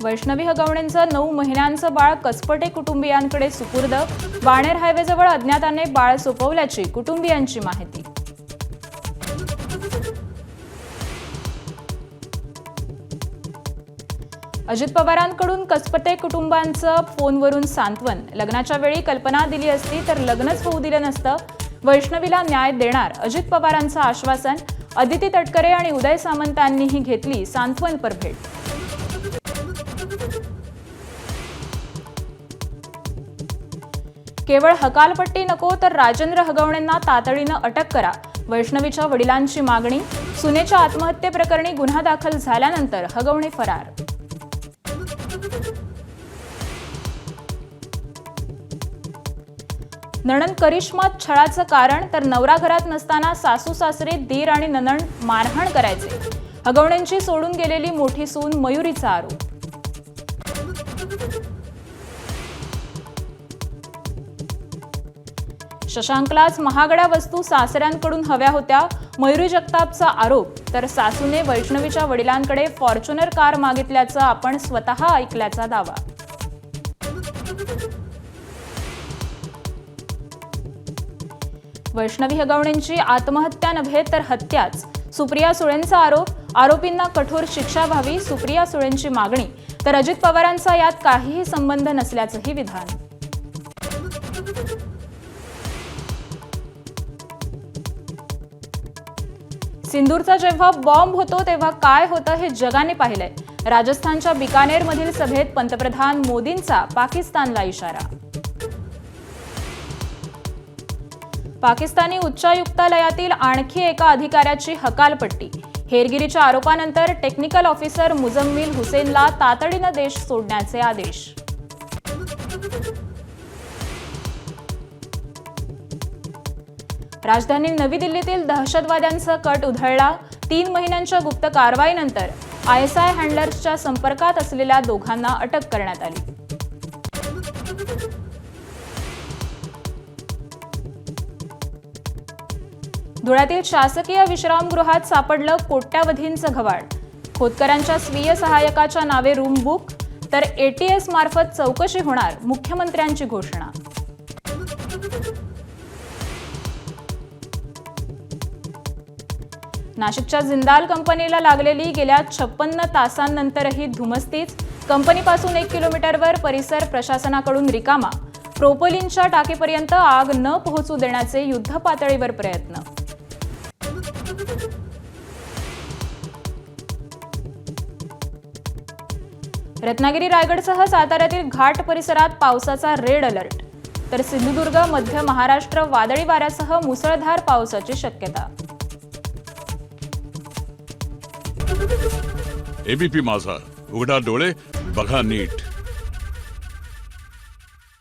वैष्णवी हगवणेंचं 9 महिन्यांचं बाळ कसपटे कुटुंबियांकडे सुपूर्द. बाणेर हायवेजवळ अज्ञाताने बाळ सोपवल्याची कुटुंबियांची माहिती. अजित पवारांकडून कसपटे कुटुंबांचं फोनवरून सांत्वन. लग्नाच्या वेळी कल्पना दिली असती तर लग्नच होऊ दिलं नसतं. वैष्णवीला न्याय देणार अजित पवारांचं आश्वासन. अदिती तटकरे आणि उदय सामंतांनीही घेतली सांत्वनपर भेट. केवळ हकालपट्टी नको तर राजेंद्र हगवणेंना तातडीनं अटक करा. वैष्णवीच्या वडिलांची मागणी. सुनेच्या आत्महत्येप्रकरणी गुन्हा दाखल झाल्यानंतर हगवणे फरार. नणंद करिश्मात छळाचं कारण तर नवरा घरात नसताना सासू सासरे दीर आणि नणंद मारहाण करायचे. हगवणेंची सोडून गेलेली मोठी सून मयुरीचा आरोप. शशांकलाच महागड्या वस्तू सासऱ्यांकडून हव्या होत्या. मयुरी जगतापचा आरोप. तर सासूने वैष्णवीच्या वडिलांकडे फॉर्च्युनर कार मागितल्याचं आपण स्वतः ऐकल्याचा दावा. वैष्णवी हगवणेंची आत्महत्या नव्हे तर हत्याच. सुप्रिया सुळेंचा आरोप. आरोपींना कठोर शिक्षा व्हावी सुप्रिया सुळेंची मागणी. तर अजित पवारांचा यात काहीही संबंध नसल्याचंही विधान. सिंदूरचा जेव्हा बॉम्ब होतो तेव्हा काय होतं हे जगाने पाहिलंय. राजस्थानच्या बिकानेरमधील सभेत पंतप्रधान मोदींचा पाकिस्तानला इशारा. पाकिस्तानी उच्चायुक्तालयातील आणखी एका अधिकाऱ्याची हकालपट्टी. हेरगिरीच्या आरोपानंतर टेक्निकल ऑफिसर मुजम्मिल हुसेनला तातडीनं देश सोडण्याचे आदेश. राजधानी नवी दिल्लीतील दहशतवाद्यांचा कट उधळला. 3 महिन्यांच्या गुप्त कारवाईनंतर ISI हँडलर्सच्या संपर्कात असलेल्या दोघांना अटक करण्यात आली. धुळ्यातील शासकीय विश्रामगृहात सापडलं कोट्यावधींचं घवाड. खोतकरांच्या स्वीय सहाय्यकाच्या नावे रूम बुक. तर ATS मार्फत चौकशी होणार मुख्यमंत्र्यांची घोषणा. नाशिकच्या जिंदाल कंपनीला लागलेली गेल्या 56 तासांनंतरही धुमस्तीच. कंपनीपासून 1 किलोमीटरवर परिसर प्रशासनाकडून रिकामा. प्रोपोलिनच्या टाकीपर्यंत आग न पोहोचू देण्याचे युद्धपातळीवर प्रयत्न. रत्नागिरी रायगडसह साताऱ्यातील घाट परिसरात पावसाचा रेड अलर्ट. तर सिंधुदुर्ग मध्य महाराष्ट्र वादळी वाऱ्यासह मुसळधार पावसाची शक्यता. ABP माझा, उघडा डोळे बघा नीट.